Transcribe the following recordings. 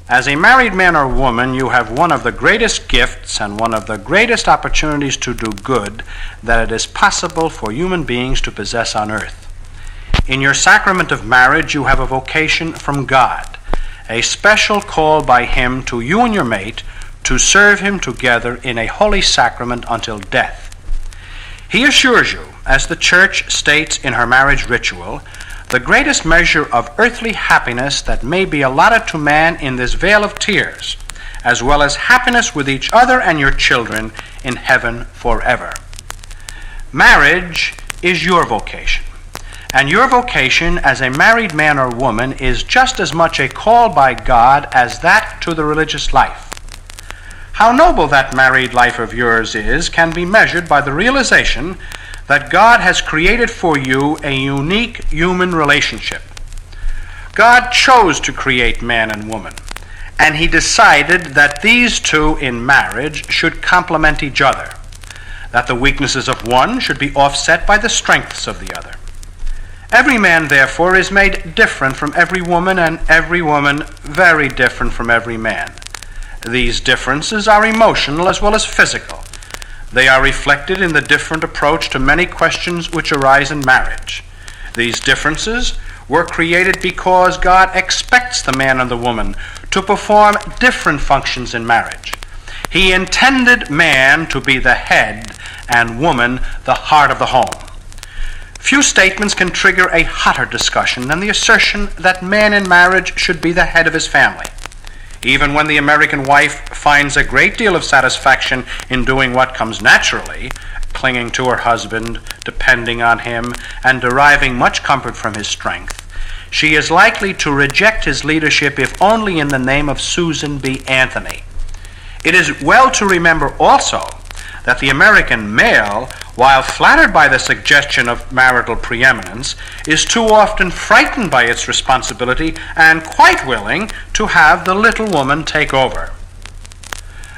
As a married man or woman, you have one of the greatest gifts and one of the greatest opportunities to do good that it is possible for human beings to possess on earth. In your sacrament of marriage, you have a vocation from God, a special call by Him to you and your mate to serve Him together in a holy sacrament until death. He assures you, as the Church states in her marriage ritual, the greatest measure of earthly happiness that may be allotted to man in this vale of tears, as well as happiness with each other and your children in heaven forever. Marriage is your vocation, and your vocation as a married man or woman is just as much a call by God as that to the religious life. How noble that married life of yours is can be measured by the realization that God has created for you a unique human relationship. God chose to create man and woman, and He decided that these two in marriage should complement each other, that the weaknesses of one should be offset by the strengths of the other. Every man, therefore, is made different from every woman, and every woman very different from every man. These differences are emotional as well as physical. They are reflected in the different approach to many questions which arise in marriage. These differences were created because God expects the man and the woman to perform different functions in marriage. He intended man to be the head and woman the heart of the home. Few statements can trigger a hotter discussion than the assertion that man in marriage should be the head of his family. Even when the American wife finds a great deal of satisfaction in doing what comes naturally, clinging to her husband, depending on him, and deriving much comfort from his strength, she is likely to reject his leadership if only in the name of Susan B. Anthony. It is well to remember also that the American male, while flattered by the suggestion of marital preeminence, is too often frightened by its responsibility and quite willing to have the little woman take over.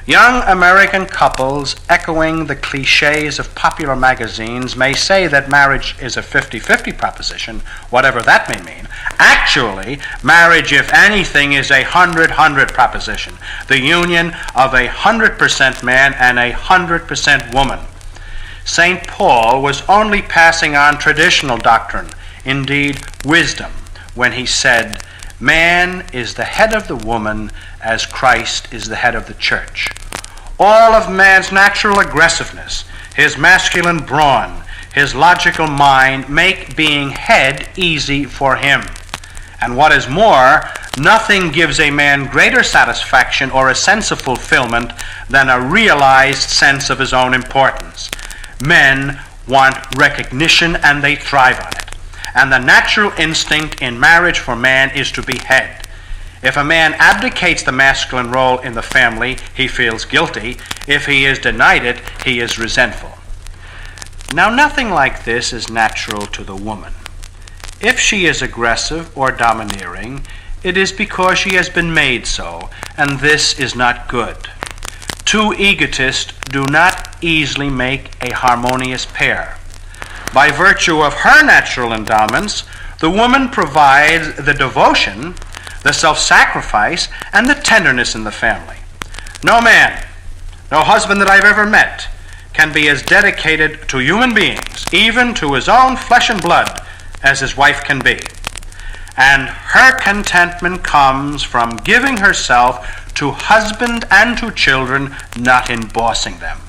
Young American couples, echoing the cliches of popular magazines, may say that marriage is a 50-50 proposition, whatever that may mean. Actually, marriage, if anything, is a 100-100 proposition, the union of 100% man and 100% woman. St. Paul was only passing on traditional doctrine, indeed wisdom, when he said, "Man is the head of the woman as Christ is the head of the church." All of man's natural aggressiveness, his masculine brawn, his logical mind make being head easy for him. And what is more, nothing gives a man greater satisfaction or a sense of fulfillment than a realized sense of his own importance. Men want recognition and they thrive on it. And the natural instinct in marriage for man is to be head. If a man abdicates the masculine role in the family, he feels guilty. If he is denied it, he is resentful. Now, nothing like this is natural to the woman. If she is aggressive or domineering, it is because she has been made so, and this is not good. Two egotists do not easily make a harmonious pair. By virtue of her natural endowments, the woman provides the devotion, the self-sacrifice, and the tenderness in the family. No man, no husband that I've ever met, can be as dedicated to human beings, even to his own flesh and blood, as his wife can be. And her contentment comes from giving herself to husband and to children, not in bossing them.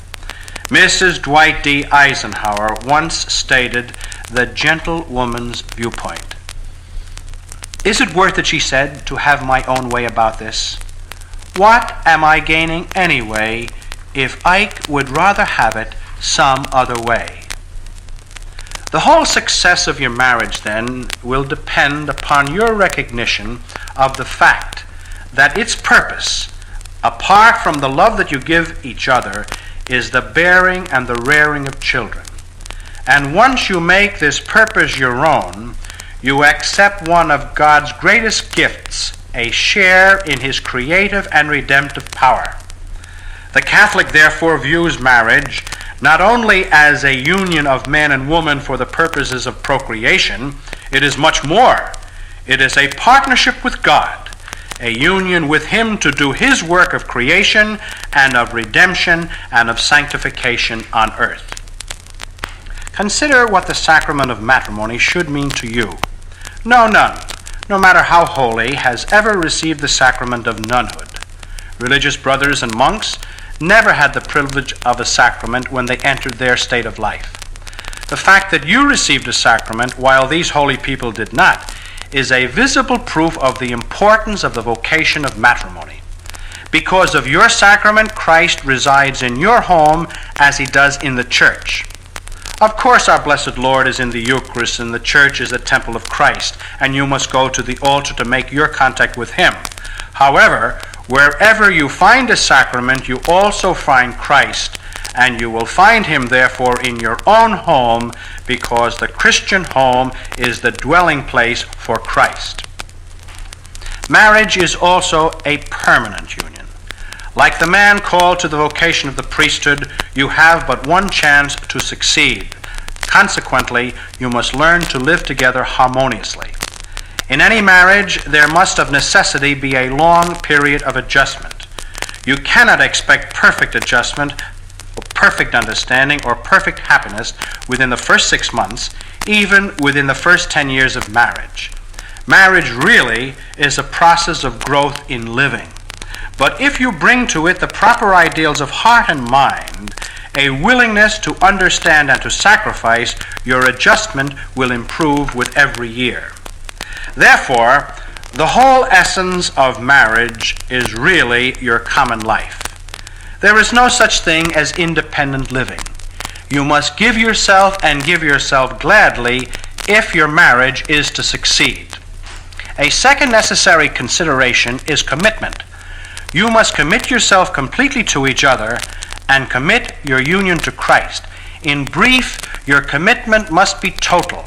Mrs. Dwight D. Eisenhower once stated the gentlewoman's viewpoint. "Is it worth it," she said, "to have my own way about this? What am I gaining anyway if Ike would rather have it some other way?" The whole success of your marriage, then, will depend upon your recognition of the fact that its purpose, apart from the love that you give each other, is the bearing and the rearing of children. And once you make this purpose your own, you accept one of God's greatest gifts, a share in His creative and redemptive power. The Catholic, therefore, views marriage not only as a union of man and woman for the purposes of procreation, it is much more. It is a partnership with God, a union with him to do his work of creation and of redemption and of sanctification on earth. Consider what the sacrament of matrimony should mean to you. No nun, no matter how holy, has ever received the sacrament of nunhood. Religious brothers and monks never had the privilege of a sacrament when they entered their state of life. The fact that you received a sacrament while these holy people did not is a visible proof of the importance of the vocation of matrimony. Because of your sacrament, Christ resides in your home as he does in the church. Of course, our blessed Lord is in the Eucharist, and the church is the temple of Christ, and you must go to the altar to make your contact with him. However, wherever you find a sacrament, you also find Christ, and you will find him, therefore, in your own home, because the Christian home is the dwelling place for Christ. Marriage is also a permanent union. Like the man called to the vocation of the priesthood, you have but one chance to succeed. Consequently, you must learn to live together harmoniously. In any marriage, there must of necessity be a long period of adjustment. You cannot expect perfect adjustment, or perfect understanding, or perfect happiness within the first 6 months, even within the first 10 years of marriage. Marriage really is a process of growth in living. But if you bring to it the proper ideals of heart and mind, a willingness to understand and to sacrifice, your adjustment will improve with every year. Therefore, the whole essence of marriage is really your common life. There is no such thing as independent living. You must give yourself, and give yourself gladly, if your marriage is to succeed. A second necessary consideration is commitment. You must commit yourself completely to each other and commit your union to Christ. In brief, your commitment must be total.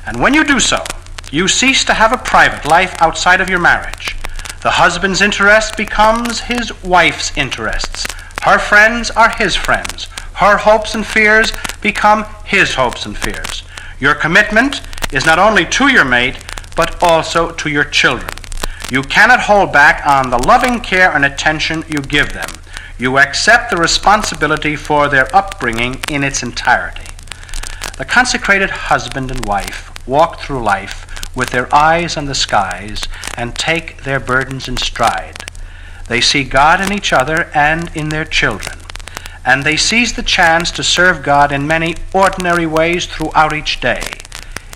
And when you do so, you cease to have a private life outside of your marriage. The husband's interest becomes his wife's interests. Her friends are his friends. Her hopes and fears become his hopes and fears. Your commitment is not only to your mate, but also to your children. You cannot hold back on the loving care and attention you give them. You accept the responsibility for their upbringing in its entirety. The consecrated husband and wife walk through life with their eyes on the skies and take their burdens in stride. They see God in each other and in their children, and they seize the chance to serve God in many ordinary ways throughout each day.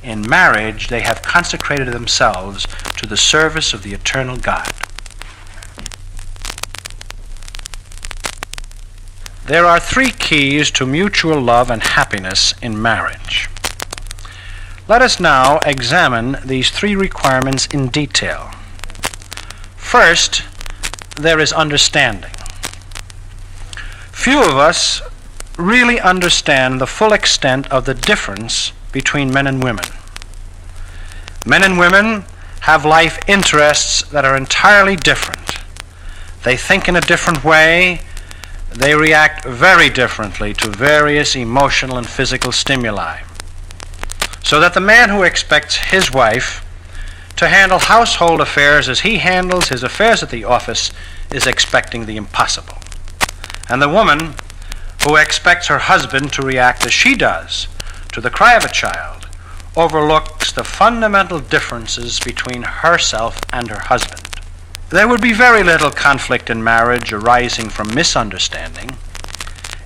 In marriage, they have consecrated themselves to the service of the eternal God. There are 3 keys to mutual love and happiness in marriage. Let us now examine these 3 requirements in detail. First, there is understanding. Few of us really understand the full extent of the difference between men and women. Men and women have life interests that are entirely different. They think in a different way. They react very differently to various emotional and physical stimuli. So that the man who expects his wife to handle household affairs as he handles his affairs at the office is expecting the impossible. And the woman who expects her husband to react as she does to the cry of a child overlooks the fundamental differences between herself and her husband. There would be very little conflict in marriage arising from misunderstanding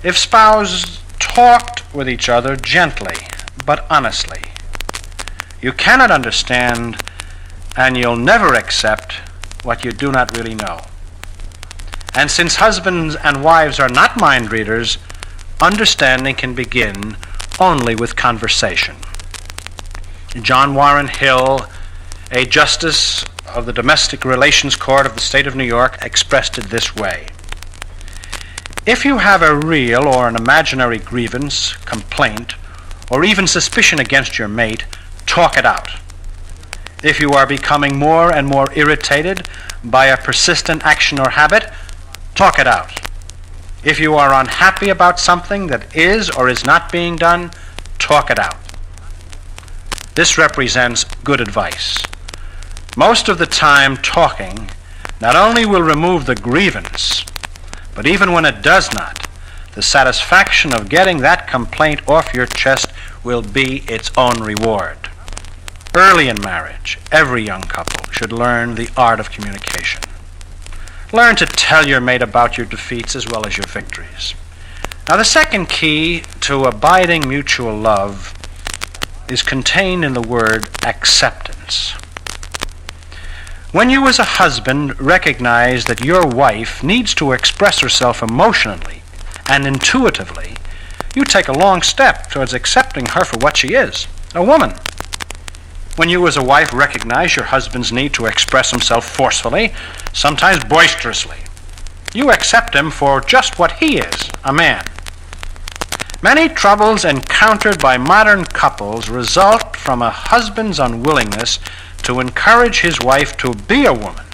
if spouses talked with each other gently but honestly. You cannot understand, and you'll never accept, what you do not really know. And since husbands and wives are not mind readers, understanding can begin only with conversation. John Warren Hill, a justice of the Domestic Relations Court of the State of New York, expressed it this way: if you have a real or an imaginary grievance, complaint, or even suspicion against your mate, talk it out. If you are becoming more and more irritated by a persistent action or habit, talk it out. If you are unhappy about something that is or is not being done, talk it out. This represents good advice. Most of the time, talking not only will remove the grievance, but even when it does not, the satisfaction of getting that complaint off your chest will be its own reward. Early in marriage, every young couple should learn the art of communication. Learn to tell your mate about your defeats as well as your victories. Now, the second key to abiding mutual love is contained in the word acceptance. When you as a husband recognize that your wife needs to express herself emotionally and intuitively, you take a long step towards accepting her for what she is, a woman. When you as a wife recognize your husband's need to express himself forcefully, sometimes boisterously, you accept him for just what he is, a man. Many troubles encountered by modern couples result from a husband's unwillingness to encourage his wife to be a woman,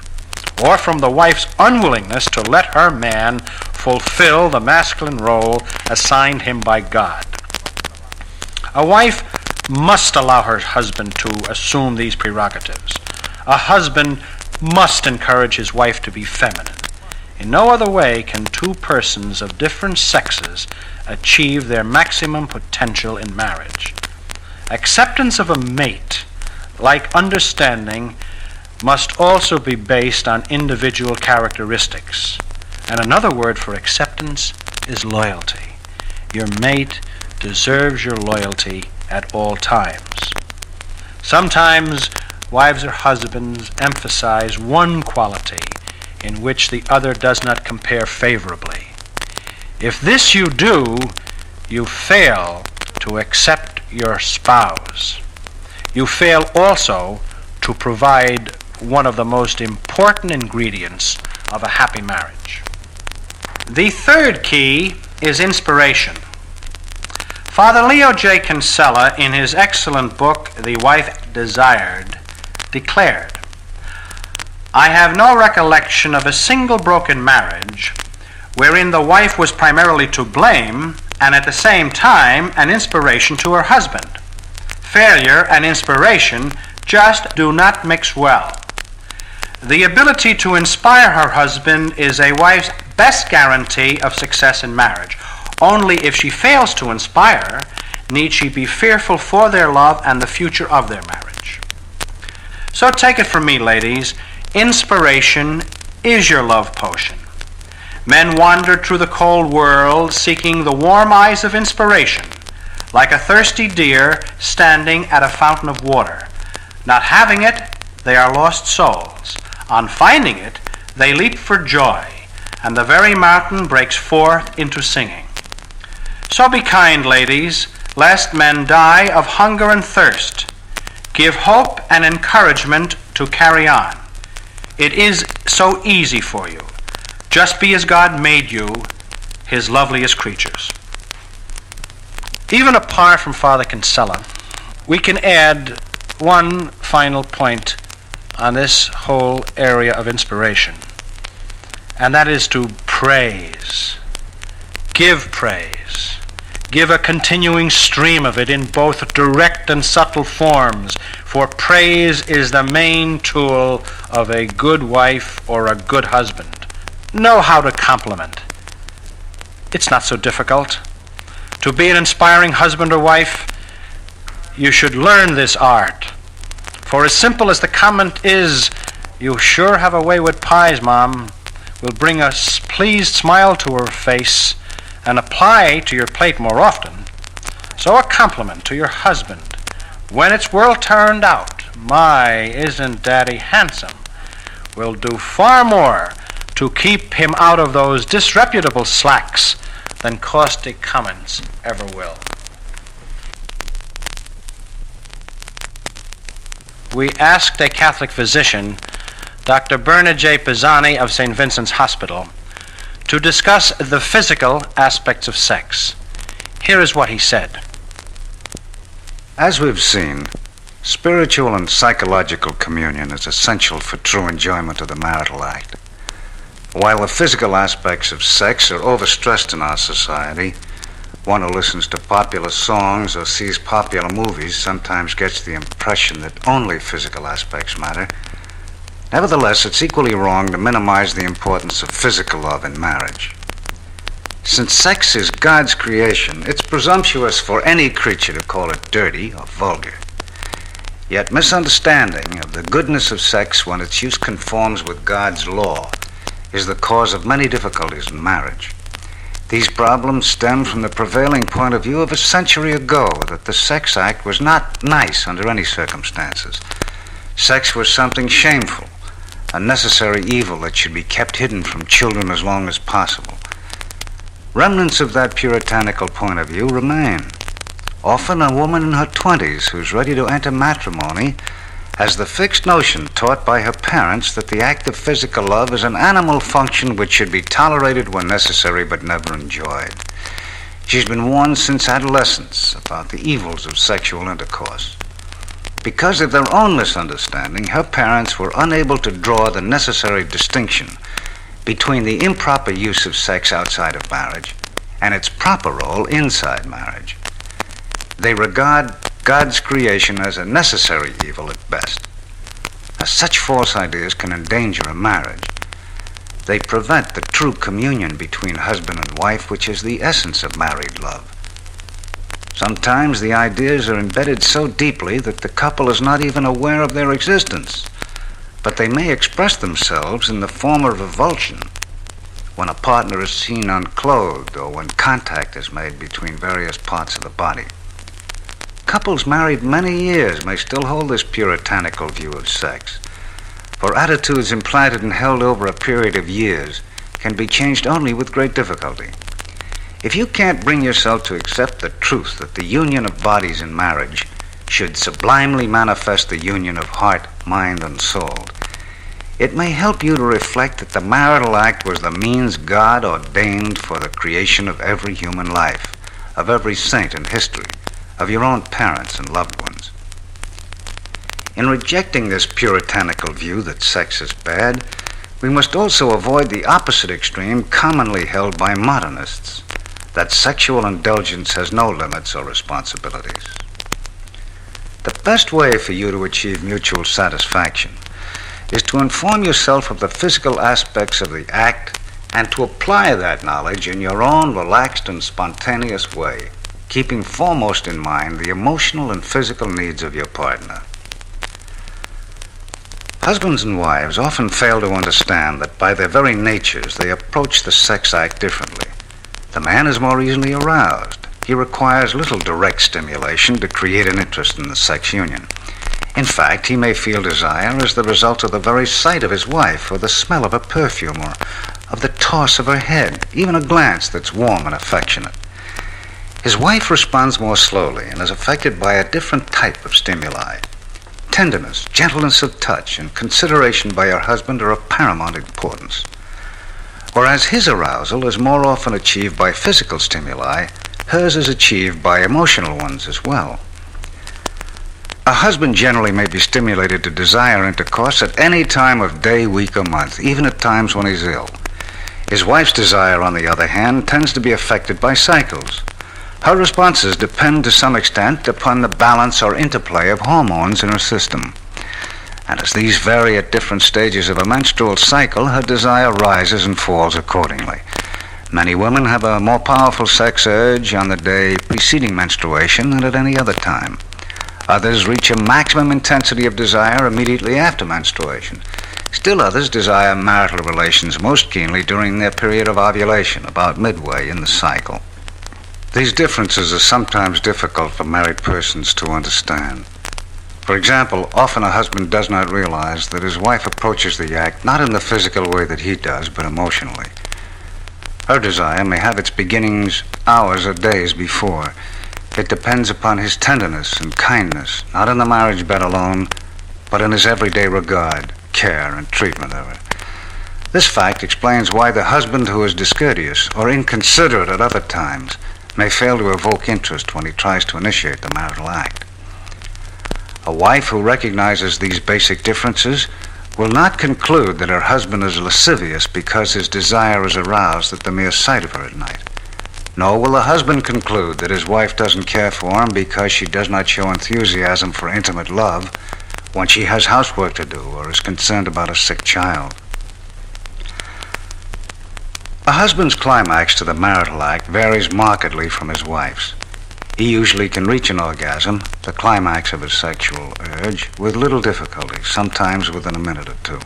or from the wife's unwillingness to let her man fulfill the masculine role assigned him by God. A wife must allow her husband to assume these prerogatives. A husband must encourage his wife to be feminine. In no other way can two persons of different sexes achieve their maximum potential in marriage. Acceptance of a mate, like understanding, must also be based on individual characteristics. And another word for acceptance is loyalty. Your mate deserves your loyalty at all times. Sometimes wives or husbands emphasize one quality in which the other does not compare favorably. If this you do, you fail to accept your spouse. You fail also to provide one of the most important ingredients of a happy marriage. The third key is inspiration. Father Leo J. Kinsella, in his excellent book, The Wife Desired, declared, "I have no recollection of a single broken marriage wherein the wife was primarily to blame and at the same time an inspiration to her husband. Failure and inspiration just do not mix well. The ability to inspire her husband is a wife's best guarantee of success in marriage. Only if she fails to inspire need she be fearful for their love and the future of their marriage." So take it from me, ladies, inspiration is your love potion. Men wandered through the cold world seeking the warm eyes of inspiration, like a thirsty deer standing at a fountain of water. Not having it, they are lost souls. On finding it, they leap for joy, and the very mountain breaks forth into singing. So be kind, ladies, lest men die of hunger and thirst. Give hope and encouragement to carry on. It is so easy for you. Just be as God made you, his loveliest creatures. Even apart from Father Kinsella, we can add one final point on this whole area of inspiration, and that is to praise. Give praise. Give a continuing stream of it in both direct and subtle forms, for praise is the main tool of a good wife or a good husband. Know how to compliment. It's not so difficult. To be an inspiring husband or wife, you should learn this art. For as simple as the comment is, "You sure have a way with pies, Mom," will bring a pleased smile to her face and apply to your plate more often. So a compliment to your husband, when it's well turned out, "My, isn't Daddy handsome," will do far more to keep him out of those disreputable slacks than caustic comments ever will. We asked a Catholic physician, Dr. Bernard J. Pisani of St. Vincent's Hospital, to discuss the physical aspects of sex. Here is what he said. As we've seen, spiritual and psychological communion is essential for true enjoyment of the marital act. While the physical aspects of sex are overstressed in our society, one who listens to popular songs or sees popular movies sometimes gets the impression that only physical aspects matter. Nevertheless, it's equally wrong to minimize the importance of physical love in marriage. Since sex is God's creation, it's presumptuous for any creature to call it dirty or vulgar. Yet misunderstanding of the goodness of sex when its use conforms with God's law is the cause of many difficulties in marriage. These problems stem from the prevailing point of view of a century ago that the sex act was not nice under any circumstances. Sex was something shameful, a necessary evil that should be kept hidden from children as long as possible. Remnants of that puritanical point of view remain. Often a woman in her 20s who's ready to enter matrimony has the fixed notion taught by her parents that the act of physical love is an animal function which should be tolerated when necessary but never enjoyed. She's been warned since adolescence about the evils of sexual intercourse. Because of their own misunderstanding, her parents were unable to draw the necessary distinction between the improper use of sex outside of marriage and its proper role inside marriage. They regard God's creation as a necessary evil at best. Now, such false ideas can endanger a marriage. They prevent the true communion between husband and wife, which is the essence of married love. Sometimes the ideas are embedded so deeply that the couple is not even aware of their existence, but they may express themselves in the form of revulsion when a partner is seen unclothed or when contact is made between various parts of the body. Couples married many years may still hold this puritanical view of sex, for attitudes implanted and held over a period of years can be changed only with great difficulty. If you can't bring yourself to accept the truth that the union of bodies in marriage should sublimely manifest the union of heart, mind, and soul, it may help you to reflect that the marital act was the means God ordained for the creation of every human life, of every saint in history, of your own parents and loved ones. In rejecting this puritanical view that sex is bad, we must also avoid the opposite extreme commonly held by modernists, that sexual indulgence has no limits or responsibilities. The best way for you to achieve mutual satisfaction is to inform yourself of the physical aspects of the act and to apply that knowledge in your own relaxed and spontaneous way, keeping foremost in mind the emotional and physical needs of your partner. Husbands and wives often fail to understand that by their very natures they approach the sex act differently. The man is more easily aroused. He requires little direct stimulation to create an interest in the sex union. In fact, he may feel desire as the result of the very sight of his wife, or the smell of her perfume, or of the toss of her head, even a glance that's warm and affectionate. His wife responds more slowly and is affected by a different type of stimuli. Tenderness, gentleness of touch, and consideration by her husband are of paramount importance. Whereas his arousal is more often achieved by physical stimuli, hers is achieved by emotional ones as well. A husband generally may be stimulated to desire intercourse at any time of day, week, or month, even at times when he's ill. His wife's desire, on the other hand, tends to be affected by cycles. Her responses depend to some extent upon the balance or interplay of hormones in her system. And as these vary at different stages of a menstrual cycle, her desire rises and falls accordingly. Many women have a more powerful sex urge on the day preceding menstruation than at any other time. Others reach a maximum intensity of desire immediately after menstruation. Still others desire marital relations most keenly during their period of ovulation, about midway in the cycle. These differences are sometimes difficult for married persons to understand. For example, often a husband does not realize that his wife approaches the act not in the physical way that he does, but emotionally. Her desire may have its beginnings hours or days before. It depends upon his tenderness and kindness, not in the marriage bed alone, but in his everyday regard, care, and treatment of her. This fact explains why the husband who is discourteous or inconsiderate at other times may fail to evoke interest when he tries to initiate the marital act. A wife who recognizes these basic differences will not conclude that her husband is lascivious because his desire is aroused at the mere sight of her at night. Nor will the husband conclude that his wife doesn't care for him because she does not show enthusiasm for intimate love when she has housework to do or is concerned about a sick child. A husband's climax to the marital act varies markedly from his wife's. He usually can reach an orgasm, the climax of his sexual urge, with little difficulty, sometimes within a minute or two.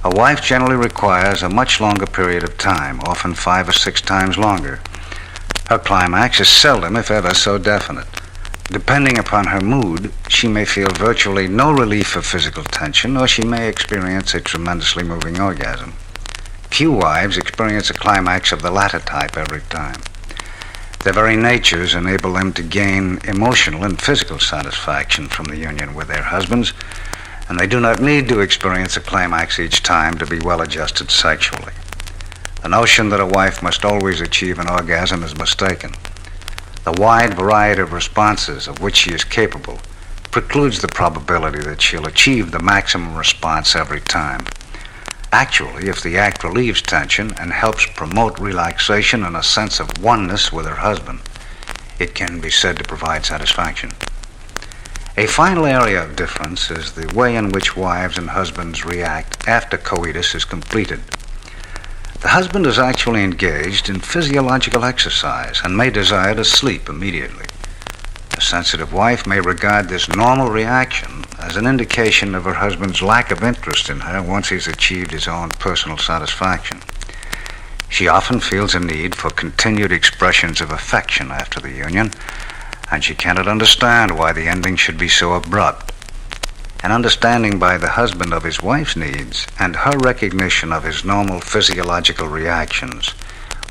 A wife generally requires a much longer period of time, often 5 or 6 times longer. Her climax is seldom, if ever, so definite. Depending upon her mood, she may feel virtually no relief of physical tension, or she may experience a tremendously moving orgasm. Few wives experience a climax of the latter type every time. Their very natures enable them to gain emotional and physical satisfaction from the union with their husbands, and they do not need to experience a climax each time to be well-adjusted sexually. The notion that a wife must always achieve an orgasm is mistaken. The wide variety of responses of which she is capable precludes the probability that she'll achieve the maximum response every time. Actually, if the act relieves tension and helps promote relaxation and a sense of oneness with her husband, it can be said to provide satisfaction. A final area of difference is the way in which wives and husbands react after coitus is completed. The husband is actually engaged in physiological exercise and may desire to sleep immediately. A sensitive wife may regard this normal reaction as an indication of her husband's lack of interest in her once he's achieved his own personal satisfaction. She often feels a need for continued expressions of affection after the union, and she cannot understand why the ending should be so abrupt. An understanding by the husband of his wife's needs and her recognition of his normal physiological reactions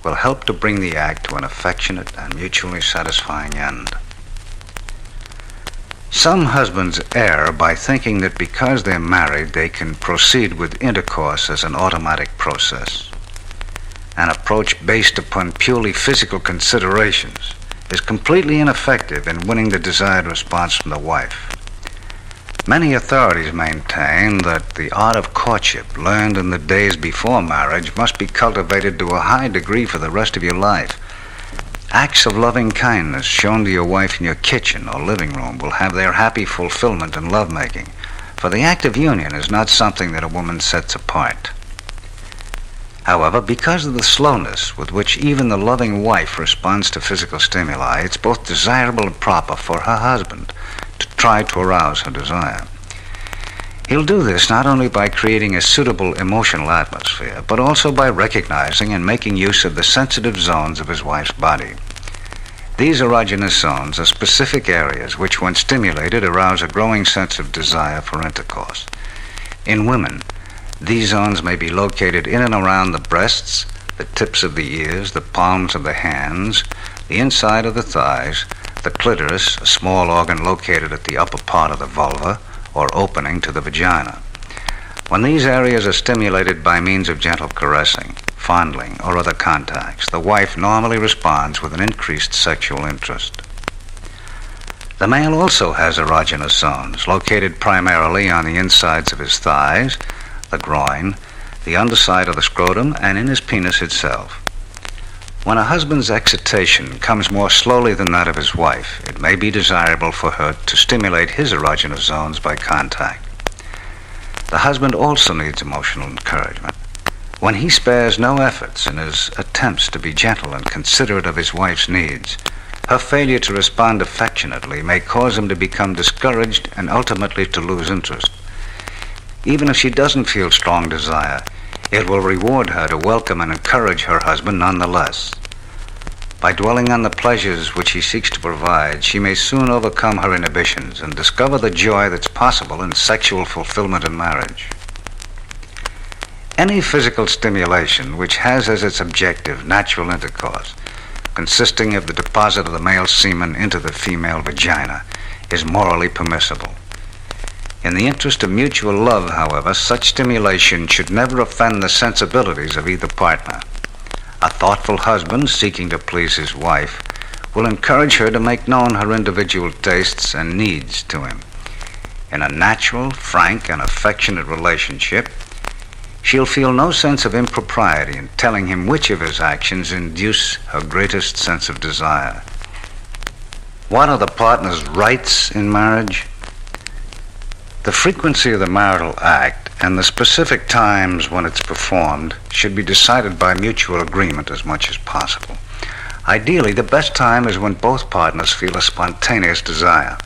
will help to bring the act to an affectionate and mutually satisfying end. Some husbands err by thinking that because they're married, they can proceed with intercourse as an automatic process. An approach based upon purely physical considerations is completely ineffective in winning the desired response from the wife. Many authorities maintain that the art of courtship learned in the days before marriage must be cultivated to a high degree for the rest of your life. Acts of loving kindness shown to your wife in your kitchen or living room will have their happy fulfillment in lovemaking, for the act of union is not something that a woman sets apart. However, because of the slowness with which even the loving wife responds to physical stimuli, it's both desirable and proper for her husband to try to arouse her desire. He'll do this not only by creating a suitable emotional atmosphere, but also by recognizing and making use of the sensitive zones of his wife's body. These erogenous zones are specific areas which, when stimulated, arouse a growing sense of desire for intercourse. In women, these zones may be located in and around the breasts, the tips of the ears, the palms of the hands, the inside of the thighs, the clitoris, a small organ located at the upper part of the vulva, or opening to the vagina. When these areas are stimulated by means of gentle caressing, fondling, or other contacts, the wife normally responds with an increased sexual interest. The male also has erogenous zones located primarily on the insides of his thighs, the groin, the underside of the scrotum, and in his penis itself. When a husband's excitation comes more slowly than that of his wife, it may be desirable for her to stimulate his erogenous zones by contact. The husband also needs emotional encouragement. When he spares no efforts in his attempts to be gentle and considerate of his wife's needs, her failure to respond affectionately may cause him to become discouraged and ultimately to lose interest. Even if she doesn't feel strong desire, it will reward her to welcome and encourage her husband nonetheless. By dwelling on the pleasures which he seeks to provide, she may soon overcome her inhibitions and discover the joy that's possible in sexual fulfillment in marriage. Any physical stimulation which has as its objective natural intercourse, consisting of the deposit of the male semen into the female vagina, is morally permissible. In the interest of mutual love, however, such stimulation should never offend the sensibilities of either partner. A thoughtful husband seeking to please his wife will encourage her to make known her individual tastes and needs to him. In a natural, frank, and affectionate relationship, she'll feel no sense of impropriety in telling him which of his actions induce her greatest sense of desire. What are the partner's rights in marriage? The frequency of the marital act and the specific times when it's performed should be decided by mutual agreement as much as possible. Ideally, the best time is when both partners feel a spontaneous desire.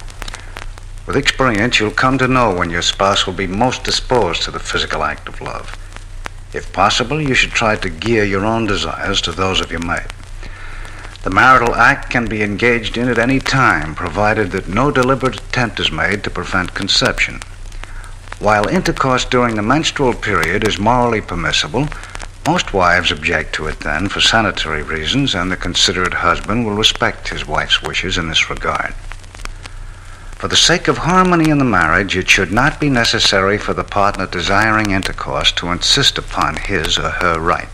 With experience, you'll come to know when your spouse will be most disposed to the physical act of love. If possible, you should try to gear your own desires to those of your mate. The marital act can be engaged in at any time, provided that no deliberate attempt is made to prevent conception. While intercourse during the menstrual period is morally permissible, most wives object to it then for sanitary reasons, and the considerate husband will respect his wife's wishes in this regard. For the sake of harmony in the marriage, it should not be necessary for the partner desiring intercourse to insist upon his or her right.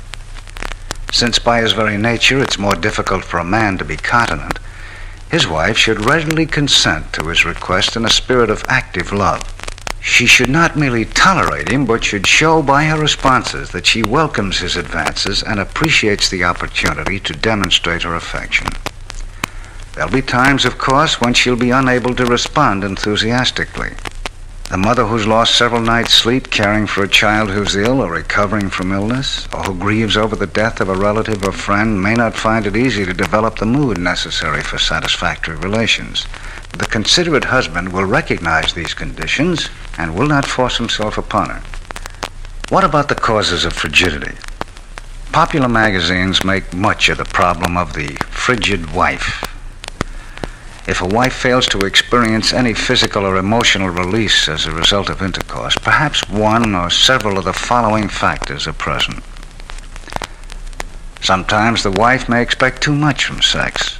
Since by his very nature it's more difficult for a man to be continent, his wife should readily consent to his request in a spirit of active love. She should not merely tolerate him, but should show by her responses that she welcomes his advances and appreciates the opportunity to demonstrate her affection. There'll be times, of course, when she'll be unable to respond enthusiastically. The mother who's lost several nights' sleep caring for a child who's ill or recovering from illness, or who grieves over the death of a relative or friend, may not find it easy to develop the mood necessary for satisfactory relations. The considerate husband will recognize these conditions and will not force himself upon her. What about the causes of frigidity? Popular magazines make much of the problem of the frigid wife. If a wife fails to experience any physical or emotional release as a result of intercourse, perhaps one or several of the following factors are present. Sometimes the wife may expect too much from sex.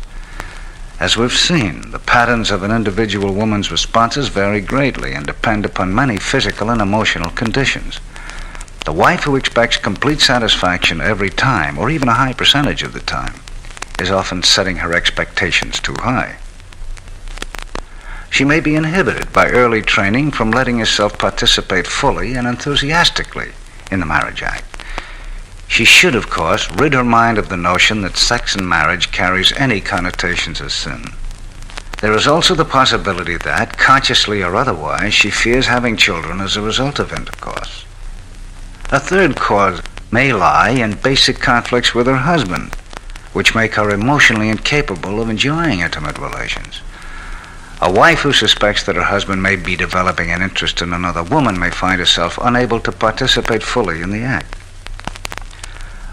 As we've seen, the patterns of an individual woman's responses vary greatly and depend upon many physical and emotional conditions. The wife who expects complete satisfaction every time, or even a high percentage of the time, is often setting her expectations too high. She may be inhibited by early training from letting herself participate fully and enthusiastically in the marriage act. She should, of course, rid her mind of the notion that sex in marriage carries any connotations as sin. There is also the possibility that, consciously or otherwise, she fears having children as a result of intercourse. A third cause may lie in basic conflicts with her husband, which make her emotionally incapable of enjoying intimate relations. A wife who suspects that her husband may be developing an interest in another woman may find herself unable to participate fully in the act.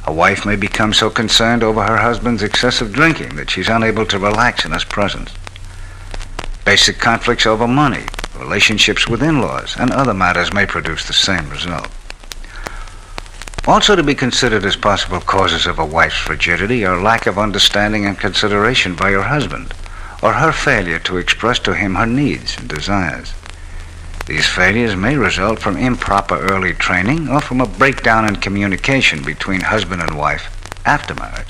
A wife may become so concerned over her husband's excessive drinking that she's unable to relax in his presence. Basic conflicts over money, relationships with in-laws, and other matters may produce the same result. Also to be considered as possible causes of a wife's frigidity are lack of understanding and consideration by her husband, or her failure to express to him her needs and desires. These failures may result from improper early training or from a breakdown in communication between husband and wife after marriage.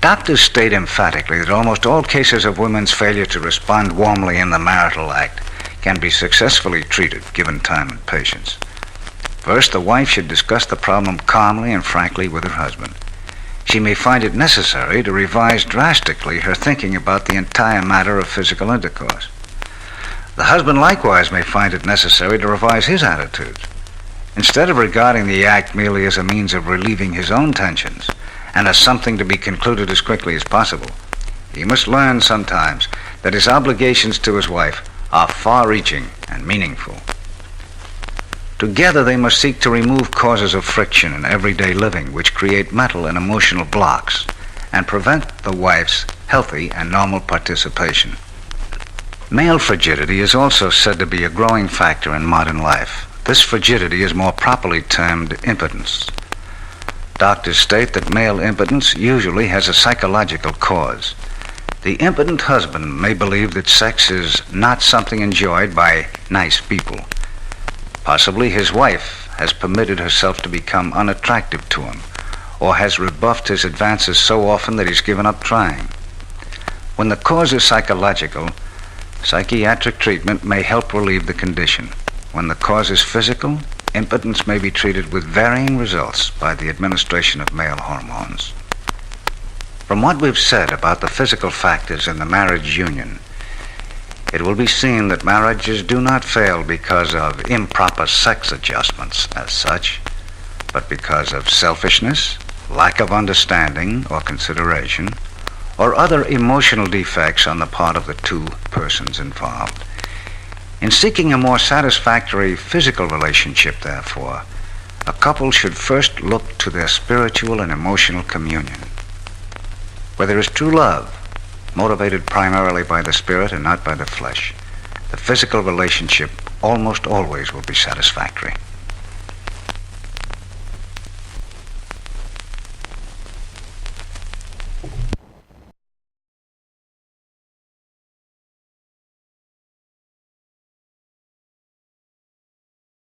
Doctors state emphatically that almost all cases of women's failure to respond warmly in the marital act can be successfully treated, given time and patience. First, the wife should discuss the problem calmly and frankly with her husband. She may find it necessary to revise drastically her thinking about the entire matter of physical intercourse. The husband likewise may find it necessary to revise his attitudes. Instead of regarding the act merely as a means of relieving his own tensions and as something to be concluded as quickly as possible, he must learn sometimes that his obligations to his wife are far-reaching and meaningful. Together they must seek to remove causes of friction in everyday living which create mental and emotional blocks and prevent the wife's healthy and normal participation. Male frigidity is also said to be a growing factor in modern life. This frigidity is more properly termed impotence. Doctors state that male impotence usually has a psychological cause. The impotent husband may believe that sex is not something enjoyed by nice people. Possibly his wife has permitted herself to become unattractive to him, or has rebuffed his advances so often that he's given up trying. When the cause is psychological, psychiatric treatment may help relieve the condition. When the cause is physical, impotence may be treated with varying results by the administration of male hormones. From what we've said about the physical factors in the marriage union, it will be seen that marriages do not fail because of improper sex adjustments as such, but because of selfishness, lack of understanding or consideration, or other emotional defects on the part of the two persons involved. In seeking a more satisfactory physical relationship, therefore, a couple should first look to their spiritual and emotional communion. Where there is true love, motivated primarily by the spirit and not by the flesh, the physical relationship almost always will be satisfactory.